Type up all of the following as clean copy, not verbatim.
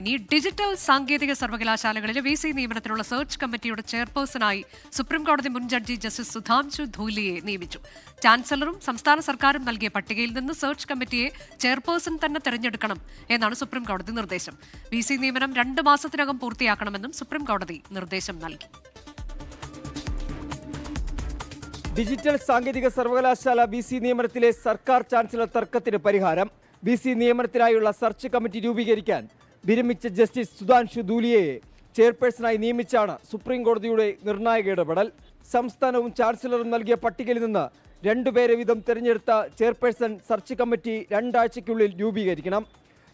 ഇനി ഡിജിറ്റൽ സാങ്കേതിക സർവകലാശാലകളിലെ VC നിയമനത്തിനുള്ള search കമ്മിറ്റിയുടെ ചെയർപേഴ്സണായി സുപ്രീംകോടതി മുൻ ജഡ്ജി ജസ്റ്റിസ് സുധാംശു ധൂലിയെ നിയമിച്ചു. ചാൻസലറും സംസ്ഥാന സർക്കാരും നൽകിയ പട്ടികയിൽ നിന്ന് സെർച്ച് കമ്മിറ്റിയെ ചെയർപേഴ്സൺ തന്നെ തെരഞ്ഞെടുക്കണം എന്നാണ് സുപ്രീംകോടതി നിർദ്ദേശം. VC നിയമനം 2 മാസത്തിനകം പൂർത്തിയാക്കണമെന്നും സുപ്രീംകോടതി നിർദ്ദേശം നൽകി. ഡിജിറ്റൽ സാങ്കേതിക സർവകലാശാല VC നിയമനത്തിലെ സർക്കാർ ചാൻസലർ തർക്കത്തിന് പരിഹാരം. VC നിയമനത്തിനായുള്ള സെർച്ച് കമ്മിറ്റി രൂപീകരിക്കാൻ വിരമിച്ച ജസ്റ്റിസ് സുധാംശു ധൂലിയെ ചെയർപേഴ്സണായി നിയമിച്ചാണ് സുപ്രീം കോടതിയുടെ നിർണായക ഇടപെടൽ. സംസ്ഥാനവും ചാൻസലറും നൽകിയ പട്ടികയിൽ നിന്ന് 2 പേരെ വീതം തെരഞ്ഞെടുത്ത ചെയർപേഴ്സൺ സെർച്ച് കമ്മിറ്റി 2 ആഴ്ചയ്ക്കുള്ളിൽ രൂപീകരിക്കണം.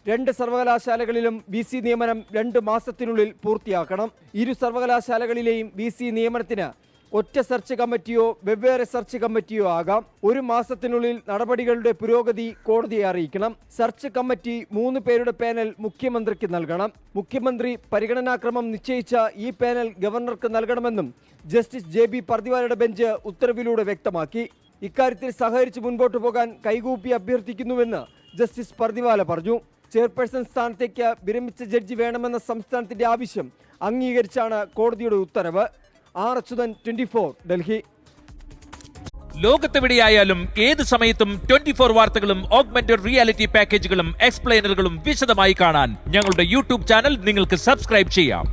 2 സർവകലാശാലകളിലും VC നിയമനം 2 മാസത്തിനുള്ളിൽ പൂർത്തിയാക്കണം. ഇരു സർവകലാശാലകളിലെയും VC നിയമനത്തിന് ഒറ്റ സെർച്ച് കമ്മിറ്റിയോ വെവ്വേറെ സെർച്ച് കമ്മിറ്റിയോ ആകാം. 1 മാസത്തിനുള്ളിൽ നടപടികളുടെ പുരോഗതി കോടതിയെ അറിയിക്കണം. സെർച്ച് കമ്മിറ്റി 3 പേരുടെ പാനൽ മുഖ്യമന്ത്രിക്ക് നൽകണം. മുഖ്യമന്ത്രി പരിഗണനാക്രമം നിശ്ചയിച്ച ഈ പാനൽ ഗവർണർക്ക് നൽകണമെന്നും ജസ്റ്റിസ് JB പർദിവാലയുടെ ബെഞ്ച് ഉത്തരവിലൂടെ വ്യക്തമാക്കി. ഇക്കാര്യത്തിൽ സഹകരിച്ച് മുൻപോട്ട് പോകാൻ കൈകൂപ്പി അഭ്യർത്ഥിക്കുന്നുവെന്ന് ജസ്റ്റിസ് പർദിവാല പറഞ്ഞു. ചെയർപേഴ്സൺ സ്ഥാനത്തേക്ക് വിരമിച്ച ജഡ്ജി വേണമെന്ന സംസ്ഥാനത്തിന്റെ ആവശ്യം അംഗീകരിച്ചാണ് കോടതിയുടെ ഉത്തരവ്. അച്യുതൻ, 24 ഡൽഹി. ലോകത്തെവിടെയായാലും ഏത് സമയത്തും 24 വാർത്തകളും ഓഗ്മെന്റഡ് റിയാലിറ്റി പാക്കേജുകളും എക്സ്പ്ലെയിനറുകളും വിശദമായി കാണാൻ ഞങ്ങളുടെ YouTube ചാനൽ നിങ്ങൾക്ക് സബ്സ്ക്രൈബ് ചെയ്യാം.